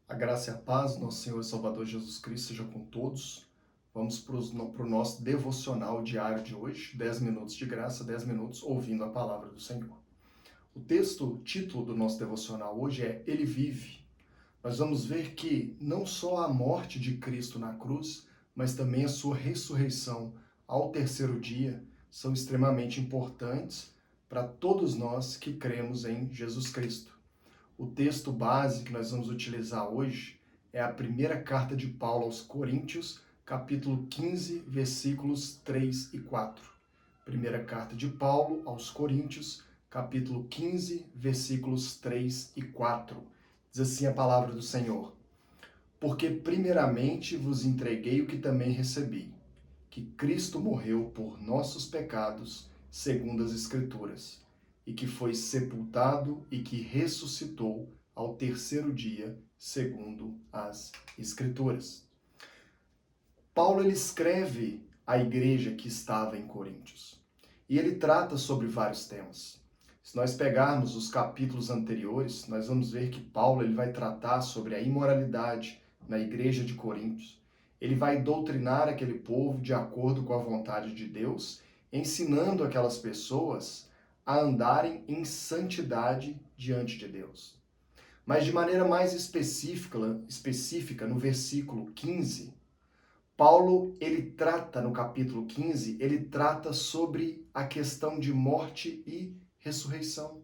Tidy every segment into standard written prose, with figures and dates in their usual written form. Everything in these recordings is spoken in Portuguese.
A graça e a paz do nosso Senhor e Salvador Jesus Cristo seja com todos. Vamos para o nosso devocional diário de hoje, 10 minutos de graça, 10 minutos ouvindo a palavra do Senhor. O título do nosso devocional hoje é Ele Vive. Nós vamos ver que não só a morte de Cristo na cruz, mas também a sua ressurreição ao terceiro dia são extremamente importantes para todos nós que cremos em Jesus Cristo. O texto base que nós vamos utilizar hoje é a primeira carta de Paulo aos Coríntios, capítulo 15, versículos 3 e 4. Primeira carta de Paulo aos Coríntios, capítulo 15, versículos 3 e 4. Diz assim a palavra do Senhor: Porque primeiramente vos entreguei o que também recebi, que Cristo morreu por nossos pecados, segundo as Escrituras, e que foi sepultado e que ressuscitou ao terceiro dia, segundo as Escrituras. Paulo ele escreve à igreja que estava em Coríntios e ele trata sobre vários temas. Se nós pegarmos os capítulos anteriores, nós vamos ver que Paulo ele vai tratar sobre a imoralidade na igreja de Coríntios. Ele vai doutrinar aquele povo de acordo com a vontade de Deus, ensinando aquelas pessoas a andarem em santidade diante de Deus. Mas de maneira mais específica no versículo 15, Paulo, no capítulo 15, ele trata sobre a questão de morte e ressurreição.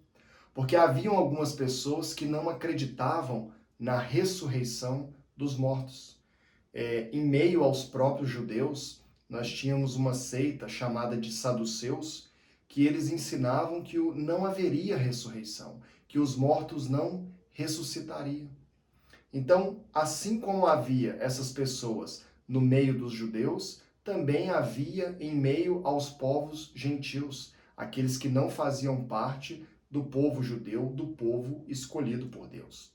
Porque haviam algumas pessoas que não acreditavam na ressurreição dos mortos. Em meio aos próprios judeus, nós tínhamos uma seita chamada de saduceus, que eles ensinavam que não haveria ressurreição, que os mortos não ressuscitariam. Então, assim como havia essas pessoas no meio dos judeus, também havia em meio aos povos gentios, aqueles que não faziam parte do povo judeu, do povo escolhido por Deus.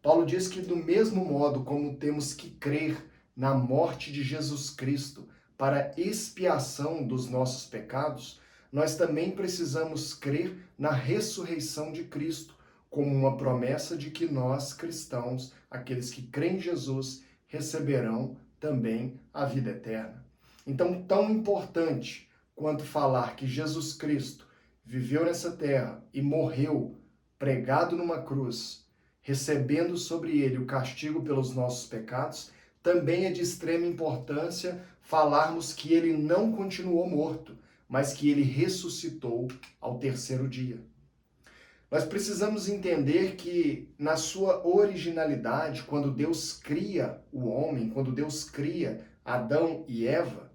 Paulo diz que do mesmo modo como temos que crer na morte de Jesus Cristo para expiação dos nossos pecados, nós também precisamos crer na ressurreição de Cristo, como uma promessa de que nós, cristãos, aqueles que creem em Jesus, receberão também a vida eterna. Então, tão importante quanto falar que Jesus Cristo viveu nessa terra e morreu pregado numa cruz, recebendo sobre ele o castigo pelos nossos pecados, também é de extrema importância falarmos que ele não continuou morto, mas que ele ressuscitou ao terceiro dia. Nós precisamos entender que, na sua originalidade, quando Deus cria o homem, quando Deus cria Adão e Eva,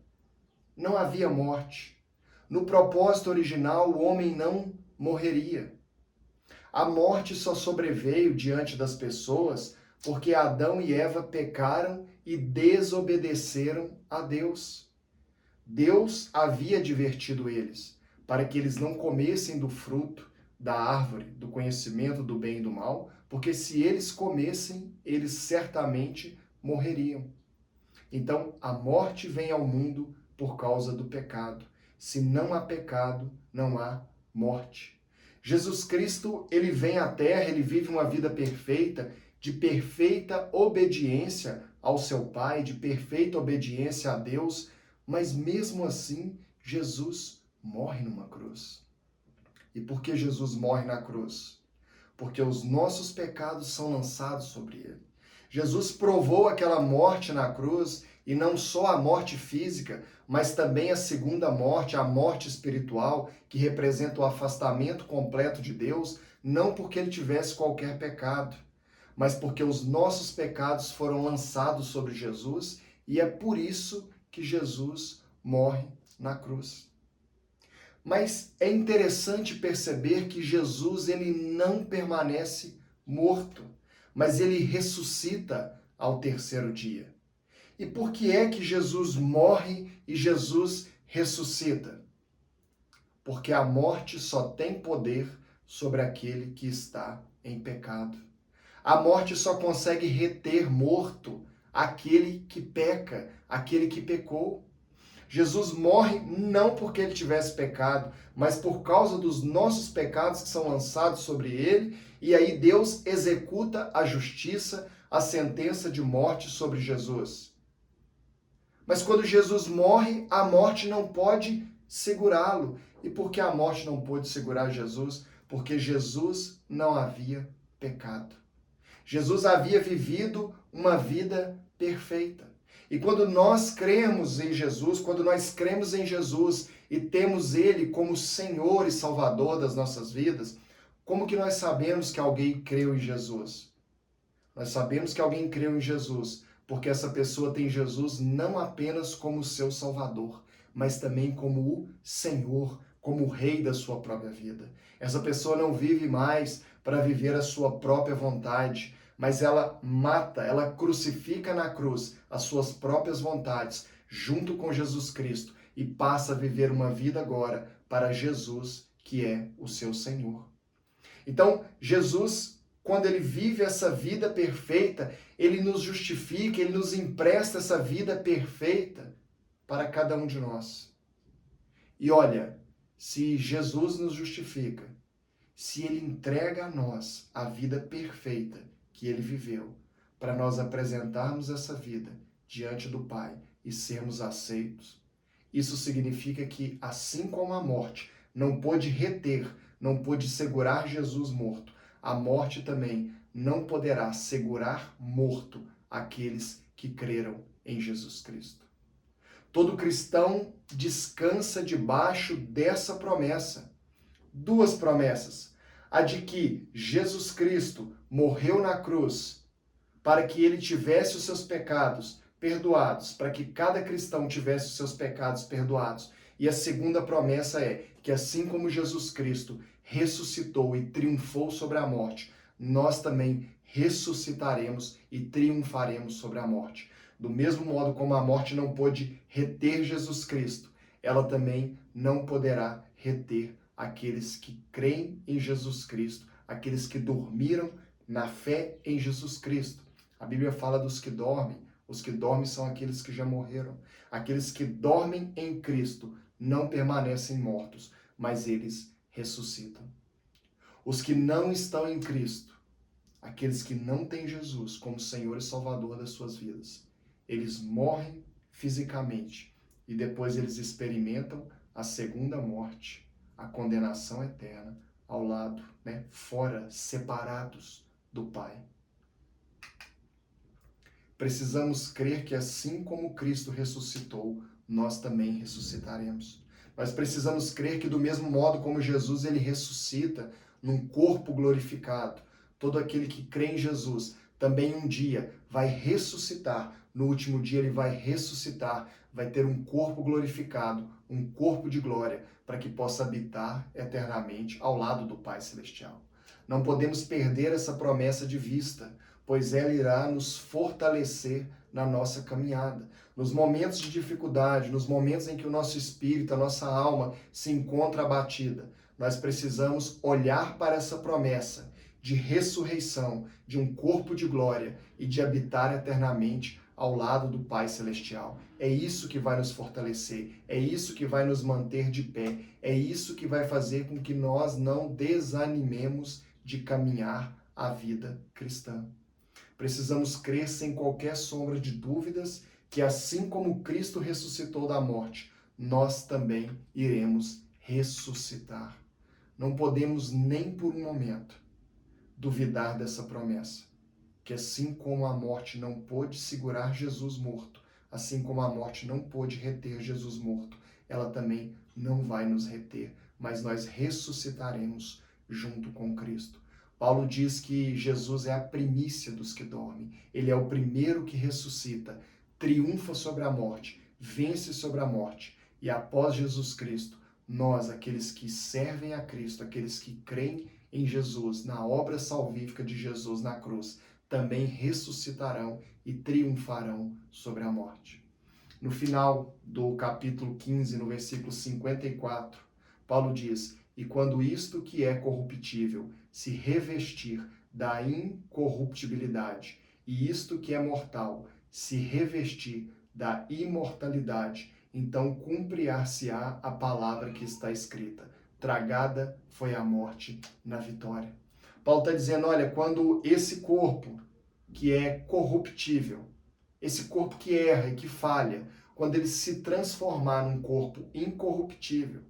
não havia morte. No propósito original, o homem não morreria. A morte só sobreveio diante das pessoas porque Adão e Eva pecaram e desobedeceram a Deus. Deus havia advertido eles para que eles não comessem do fruto da árvore do conhecimento do bem e do mal, porque se eles comessem, eles certamente morreriam. Então, a morte vem ao mundo por causa do pecado. Se não há pecado, não há morte. Jesus Cristo, ele vem à Terra, ele vive uma vida perfeita, de perfeita obediência ao seu Pai, de perfeita obediência a Deus, mas mesmo assim, Jesus morre numa cruz. E por que Jesus morre na cruz? Porque os nossos pecados são lançados sobre ele. Jesus provou aquela morte na cruz, e não só a morte física, mas também a segunda morte, a morte espiritual, que representa o afastamento completo de Deus, não porque ele tivesse qualquer pecado, mas porque os nossos pecados foram lançados sobre Jesus, e é por isso que Jesus morre na cruz. Mas é interessante perceber que Jesus ele não permanece morto, mas ele ressuscita ao terceiro dia. E por que é que Jesus morre e Jesus ressuscita? Porque a morte só tem poder sobre aquele que está em pecado. A morte só consegue reter morto aquele que peca, aquele que pecou. Jesus morre não porque ele tivesse pecado, mas por causa dos nossos pecados que são lançados sobre ele, e aí Deus executa a justiça, a sentença de morte sobre Jesus. Mas quando Jesus morre, a morte não pode segurá-lo. E por que a morte não pôde segurar Jesus? Porque Jesus não havia pecado. Jesus havia vivido uma vida perfeita. E quando nós cremos em Jesus, quando nós cremos em Jesus e temos Ele como Senhor e Salvador das nossas vidas, como que nós sabemos que alguém creu em Jesus? Nós sabemos que alguém creu em Jesus, porque essa pessoa tem Jesus não apenas como seu Salvador, mas também como o Senhor, como o Rei da sua própria vida. Essa pessoa não vive mais para viver a sua própria vontade, mas ela mata, ela crucifica na cruz as suas próprias vontades, junto com Jesus Cristo, e passa a viver uma vida agora para Jesus, que é o seu Senhor. Então, Jesus, quando ele vive essa vida perfeita, ele nos justifica, ele nos empresta essa vida perfeita para cada um de nós. E olha, se Jesus nos justifica, se ele entrega a nós a vida perfeita que ele viveu, para nós apresentarmos essa vida diante do Pai e sermos aceitos, isso significa que, assim como a morte não pôde reter, não pôde segurar Jesus morto, a morte também não poderá segurar morto aqueles que creram em Jesus Cristo. Todo cristão descansa debaixo dessa promessa. Duas promessas. A de que Jesus Cristo morreu na cruz para que ele tivesse os seus pecados perdoados, para que cada cristão tivesse os seus pecados perdoados. E a segunda promessa é que assim como Jesus Cristo ressuscitou e triunfou sobre a morte, nós também ressuscitaremos e triunfaremos sobre a morte. Do mesmo modo como a morte não pôde reter Jesus Cristo, ela também não poderá reter aqueles que creem em Jesus Cristo, aqueles que dormiram na fé em Jesus Cristo. A Bíblia fala dos que dormem. Os que dormem são aqueles que já morreram. Aqueles que dormem em Cristo não permanecem mortos, mas eles ressuscitam. Os que não estão em Cristo, aqueles que não têm Jesus como Senhor e Salvador das suas vidas, eles morrem fisicamente e depois eles experimentam a segunda morte, a condenação eterna, ao lado, fora, separados do Pai. Precisamos crer que assim como Cristo ressuscitou, nós também ressuscitaremos. Nós precisamos crer que do mesmo modo como Jesus ele ressuscita num corpo glorificado, todo aquele que crê em Jesus também um dia vai ressuscitar. No último dia ele vai ressuscitar, vai ter um corpo glorificado, um corpo de glória, para que possa habitar eternamente ao lado do Pai Celestial. Não podemos perder essa promessa de vista, pois ela irá nos fortalecer na nossa caminhada. Nos momentos de dificuldade, nos momentos em que o nosso espírito, a nossa alma se encontra abatida, nós precisamos olhar para essa promessa de ressurreição, de um corpo de glória e de habitar eternamente ao lado do Pai Celestial. É isso que vai nos fortalecer, é isso que vai nos manter de pé, é isso que vai fazer com que nós não desanimemos de caminhar a vida cristã. Precisamos crer sem qualquer sombra de dúvidas que assim como Cristo ressuscitou da morte, nós também iremos ressuscitar. Não podemos nem por um momento duvidar dessa promessa, que assim como a morte não pôde segurar Jesus morto, assim como a morte não pôde reter Jesus morto, ela também não vai nos reter, mas nós ressuscitaremos junto com Cristo. Paulo diz que Jesus é a primícia dos que dormem. Ele é o primeiro que ressuscita, triunfa sobre a morte, vence sobre a morte. E após Jesus Cristo, nós, aqueles que servem a Cristo, aqueles que creem em Jesus, na obra salvífica de Jesus na cruz, também ressuscitarão e triunfarão sobre a morte. No final do capítulo 15, no versículo 54, Paulo diz: "E quando isto que é corruptível se revestir da incorruptibilidade, e isto que é mortal se revestir da imortalidade, então cumprir-se-á a palavra que está escrita: tragada foi a morte na vitória." Paulo está dizendo, olha, quando esse corpo que é corruptível, esse corpo que erra e que falha, quando ele se transformar num corpo incorruptível.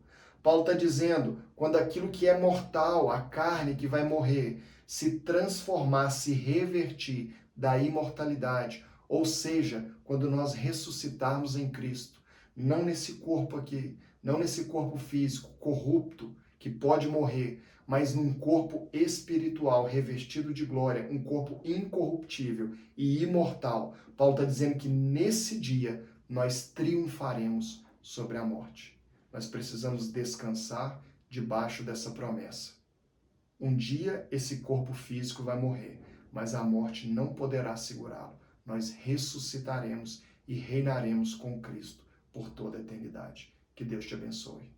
Paulo está dizendo, quando aquilo que é mortal, a carne que vai morrer, se transformar, se revertir da imortalidade, ou seja, quando nós ressuscitarmos em Cristo, não nesse corpo aqui, não nesse corpo físico corrupto que pode morrer, mas num corpo espiritual revestido de glória, um corpo incorruptível e imortal. Paulo está dizendo que nesse dia nós triunfaremos sobre a morte. Nós precisamos descansar debaixo dessa promessa. Um dia esse corpo físico vai morrer, mas a morte não poderá segurá-lo. Nós ressuscitaremos e reinaremos com Cristo por toda a eternidade. Que Deus te abençoe.